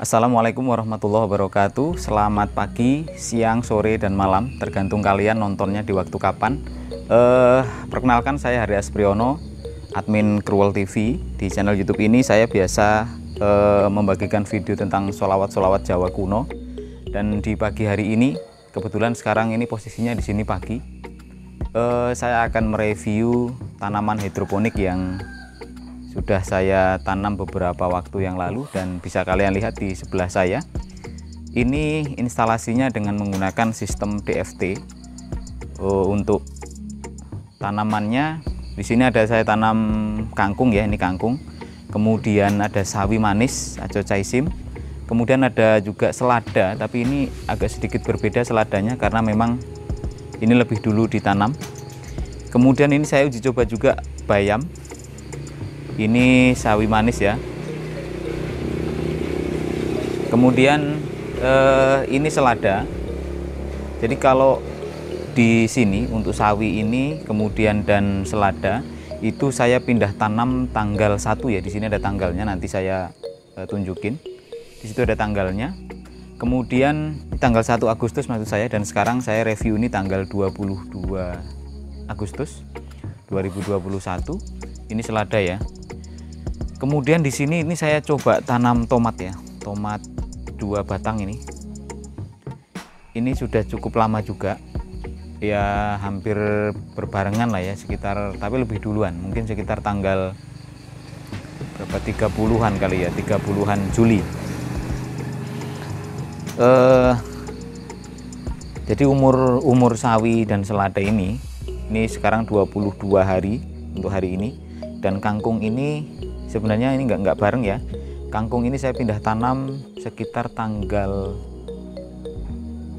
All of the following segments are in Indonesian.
Assalamualaikum warahmatullahi wabarakatuh. Selamat pagi, siang, sore, dan malam, tergantung kalian nontonnya di waktu kapan. Perkenalkan, saya Hari Aspriono, admin Cruel TV. Di channel YouTube ini saya biasa membagikan video tentang sholawat-sholawat Jawa kuno. Dan di pagi hari ini, kebetulan sekarang ini posisinya di sini pagi, saya akan mereview tanaman hidroponik yang sudah saya tanam beberapa waktu yang lalu, dan bisa kalian lihat di sebelah saya. Ini instalasinya dengan menggunakan sistem DFT. Untuk tanamannya di sini ada saya tanam kangkung ya, ini kangkung. Kemudian ada sawi manis Acochaisim. Kemudian ada juga selada, tapi ini agak sedikit berbeda seladanya karena memang ini lebih dulu ditanam. Kemudian ini saya uji coba juga bayam. Ini sawi manis ya. Kemudian ini selada. Jadi kalau di sini untuk sawi ini kemudian dan selada itu saya pindah tanam tanggal 1 ya. Di sini ada tanggalnya, nanti saya tunjukin. Di situ ada tanggalnya. Kemudian tanggal 1 Agustus maksud saya, dan sekarang saya review ini tanggal 22 Agustus 2021. Ini selada ya. Kemudian di sini ini saya coba tanam tomat ya, tomat 2 batang ini. Ini sudah cukup lama juga, ya hampir berbarengan lah ya, sekitar, tapi lebih duluan, mungkin sekitar tanggal berapa, 30-an kali ya, 30-an Juli. Jadi umur sawi dan selada ini sekarang 22 hari untuk hari ini. Dan kangkung ini sebenarnya ini nggak bareng ya. Kangkung ini saya pindah tanam sekitar tanggal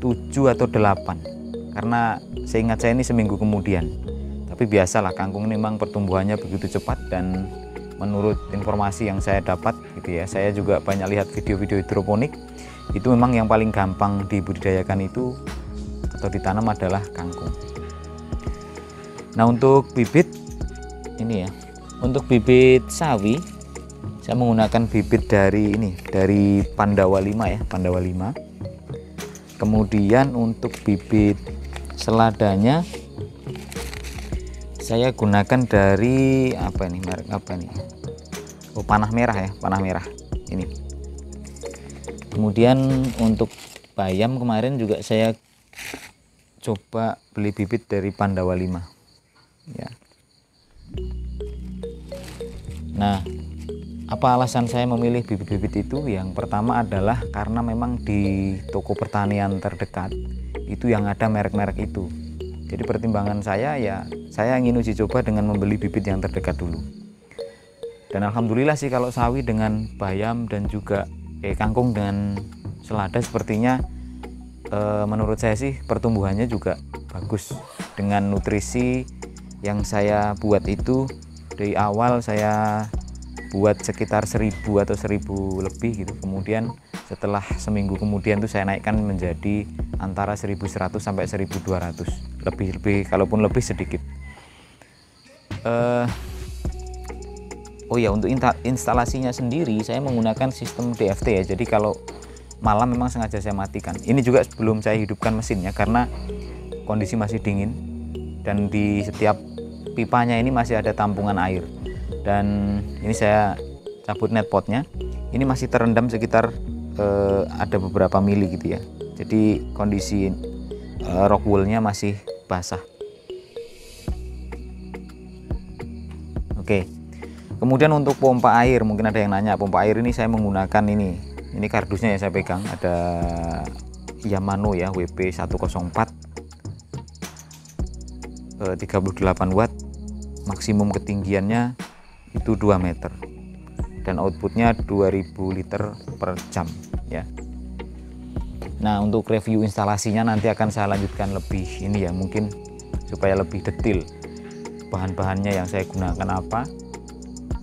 7 atau 8, karena seingat saya ini seminggu kemudian. Tapi biasalah, kangkung ini memang pertumbuhannya begitu cepat, dan menurut informasi yang saya dapat gitu ya, saya juga banyak lihat video-video hidroponik, itu memang yang paling gampang dibudidayakan itu atau ditanam adalah kangkung. Nah, untuk bibit ini ya, untuk bibit sawi saya menggunakan bibit dari Pandawa 5 ya, Pandawa 5. Kemudian untuk bibit seladanya saya gunakan dari apa ini, merek apa nih? Oh, Panah Merah ya, Panah Merah ini. Kemudian untuk bayam kemarin juga saya coba beli bibit dari Pandawa 5 ya. Nah, apa alasan saya memilih bibit-bibit itu? Yang pertama adalah karena memang di toko pertanian terdekat itu yang ada merek-merek itu. Jadi pertimbangan saya ya, saya ingin uji coba dengan membeli bibit yang terdekat dulu. Dan alhamdulillah sih, kalau sawi dengan bayam dan juga kangkung dengan selada sepertinya menurut saya sih pertumbuhannya juga bagus. Dengan nutrisi yang saya buat itu dari awal, saya buat sekitar 1000 atau 1000 lebih gitu. Kemudian setelah seminggu kemudian tuh saya naikkan menjadi antara 1100 sampai 1200, lebih kalaupun lebih sedikit. Oh ya, untuk instalasinya sendiri saya menggunakan sistem DFT ya. Jadi kalau malam memang sengaja saya matikan. Ini juga sebelum saya hidupkan mesinnya karena kondisi masih dingin, dan di setiap pipanya ini masih ada tampungan air. Dan ini saya cabut net potnya, ini masih terendam sekitar ada beberapa mili gitu ya. Jadi kondisi rock woolnya masih basah. Oke. Kemudian untuk pompa air, mungkin ada yang nanya, pompa air ini saya menggunakan ini kardusnya ya, saya pegang ada Yamano ya, WP 104 38 watt, maksimum ketinggiannya itu 2 meter, dan outputnya 2000 liter per jam ya. Nah, untuk review instalasinya nanti akan saya lanjutkan lebih ini ya, mungkin supaya lebih detail bahan-bahannya yang saya gunakan apa.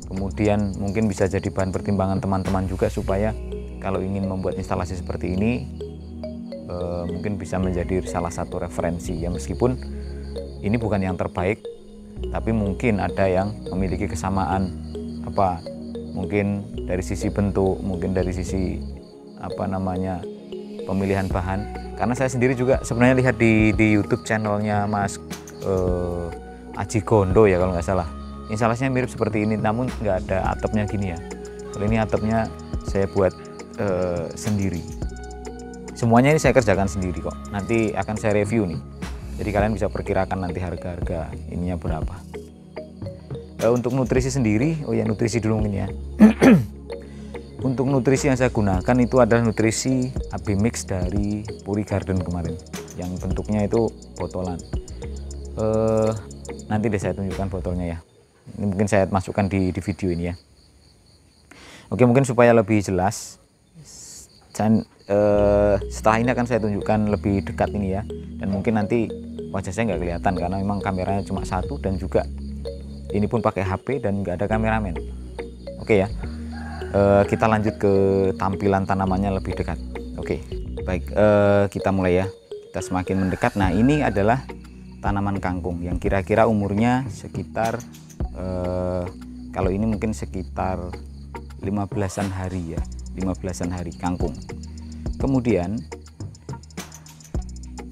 Kemudian mungkin bisa jadi bahan pertimbangan teman-teman juga, supaya kalau ingin membuat instalasi seperti ini mungkin bisa menjadi salah satu referensi ya. Meskipun ini bukan yang terbaik, tapi mungkin ada yang memiliki kesamaan, mungkin dari sisi bentuk, mungkin dari sisi apa namanya, pemilihan bahan. Karena saya sendiri juga sebenarnya lihat di YouTube channelnya Mas Aji Gondo ya kalau nggak salah. Instalasinya mirip seperti ini, namun nggak ada atapnya gini ya. Kalau ini atapnya saya buat sendiri. Semuanya ini saya kerjakan sendiri kok. Nanti akan saya review nih. Jadi kalian bisa perkirakan nanti harga-harga ininya berapa. Untuk nutrisi sendiri, oh ya nutrisi dulu mungkin ya. Untuk nutrisi yang saya gunakan itu adalah nutrisi AB Mix dari Puri Garden kemarin, yang bentuknya itu botolan. Nanti deh saya tunjukkan botolnya ya. Ini mungkin saya masukkan di video ini ya. Oke, mungkin supaya lebih jelas, setelah ini akan saya tunjukkan lebih dekat ini ya. Dan mungkin nanti wajah saya nggak kelihatan karena memang kameranya cuma satu, dan juga ini pun pakai HP dan nggak ada kameramen. Oke ya. Kita lanjut ke tampilan tanamannya lebih dekat. Oke, baik, kita mulai ya. Kita semakin mendekat. Nah, ini adalah tanaman kangkung yang kira-kira umurnya sekitar kalau ini mungkin sekitar 15-an hari ya, 15-an hari kangkung. Kemudian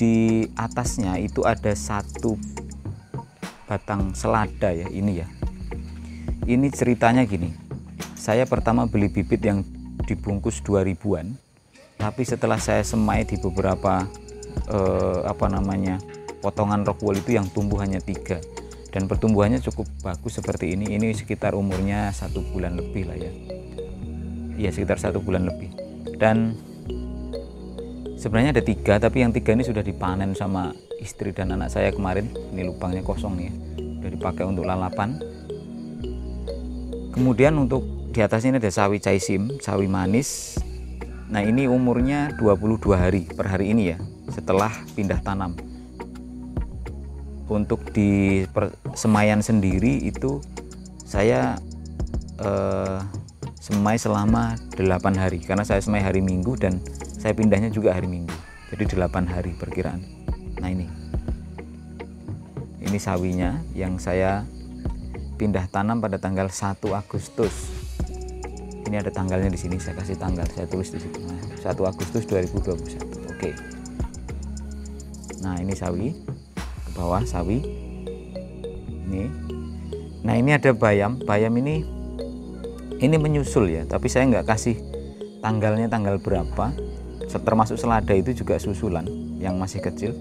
di atasnya itu ada satu batang selada ya, ini ya. Ini ceritanya gini. Saya pertama beli bibit yang dibungkus 2000-an, tapi setelah saya semai di beberapa potongan rockwool itu yang tumbuh hanya 3, dan pertumbuhannya cukup bagus seperti ini. Ini sekitar umurnya 1 bulan lebih lah ya. Iya, sekitar 1 bulan lebih. Dan sebenarnya ada 3, tapi yang 3 ini sudah dipanen sama istri dan anak saya kemarin. Ini lubangnya kosong nih ya, sudah dipakai untuk lalapan. Kemudian untuk di atasnya ini ada sawi caisim, sawi manis. Nah, ini umurnya 22 hari per hari ini ya, setelah pindah tanam. Untuk di semaian sendiri itu saya semai selama 8 hari, karena saya semai hari Minggu dan saya pindahnya juga hari Minggu, jadi 8 hari perkiraan. Nah, ini sawinya yang saya pindah tanam pada tanggal 1 Agustus. Ini ada tanggalnya di sini, saya kasih tanggal, saya tulis di situ. Nah, 1 Agustus 2021. Oke. Nah, ini sawi, ke bawah sawi. Ini. Nah, ini ada bayam. Bayam ini menyusul ya, tapi saya nggak kasih tanggalnya tanggal berapa. Termasuk selada itu juga susulan yang masih kecil.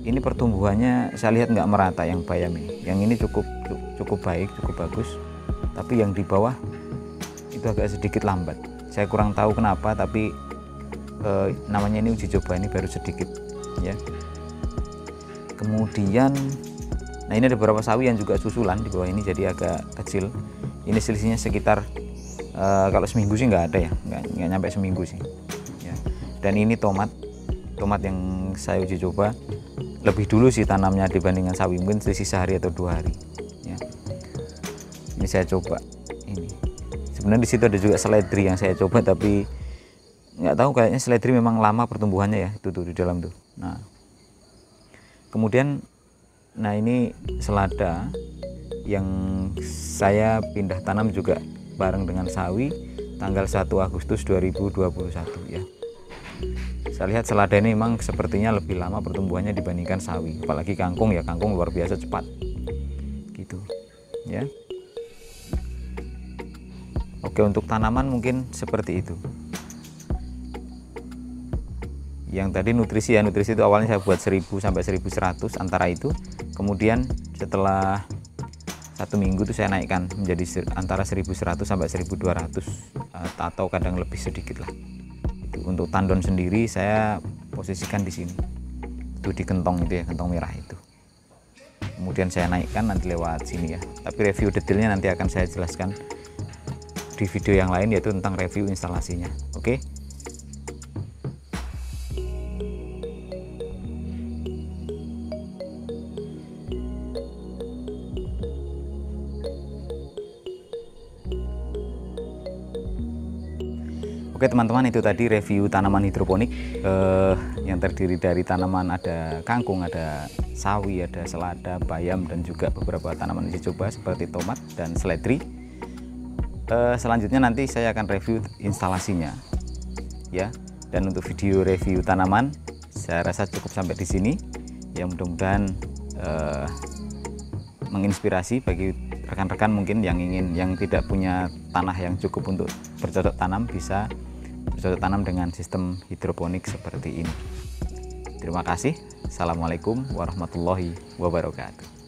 Ini pertumbuhannya saya lihat nggak merata yang bayam ini. Yang ini cukup baik, cukup bagus. Tapi yang di bawah itu agak sedikit lambat. Saya kurang tahu kenapa, tapi namanya ini uji coba, ini baru sedikit ya. Kemudian, nah ini ada beberapa sawi yang juga susulan di bawah ini, jadi agak kecil. Ini selisihnya sekitar kalau seminggu sih nggak ada ya, nggak nyampe seminggu sih ya. Dan ini tomat yang saya uji coba lebih dulu sih tanamnya dibandingkan sawi, mungkin selisih sehari atau 2 hari ya. Ini saya coba. Ini sebenarnya di situ ada juga seledri yang saya coba, tapi nggak tahu, kayaknya seledri memang lama pertumbuhannya ya, itu tuh di dalam tuh. Nah, kemudian ini selada yang saya pindah tanam juga bareng dengan sawi tanggal 1 Agustus 2021 ya. Saya lihat selada ini memang sepertinya lebih lama pertumbuhannya dibandingkan sawi, apalagi kangkung ya. Kangkung luar biasa cepat gitu ya. Oke, untuk tanaman mungkin seperti itu. Yang tadi nutrisi ya, nutrisi itu awalnya saya buat 1000 sampai 1100 antara itu. Kemudian setelah 1 minggu itu saya naikkan menjadi antara 1100 sampai 1200 atau kadang lebih sedikit lah. Untuk tandon sendiri saya posisikan di sini. Itu di kentong itu ya, kentong merah itu. Kemudian saya naikkan nanti lewat sini ya. Tapi review detailnya nanti akan saya jelaskan di video yang lain, yaitu tentang review instalasinya. Oke. Oke teman-teman, itu tadi review tanaman hidroponik yang terdiri dari tanaman, ada kangkung, ada sawi, ada selada, bayam, dan juga beberapa tanaman uji coba seperti tomat dan seledri. Selanjutnya nanti saya akan review instalasinya ya. Dan untuk video review tanaman saya rasa cukup sampai di sini ya. Mudah-mudahan menginspirasi bagi rekan-rekan mungkin yang tidak punya tanah yang cukup untuk bercocok tanam, bisa bercocok tanam dengan sistem hidroponik seperti ini. Terima kasih. Assalamualaikum warahmatullahi wabarakatuh.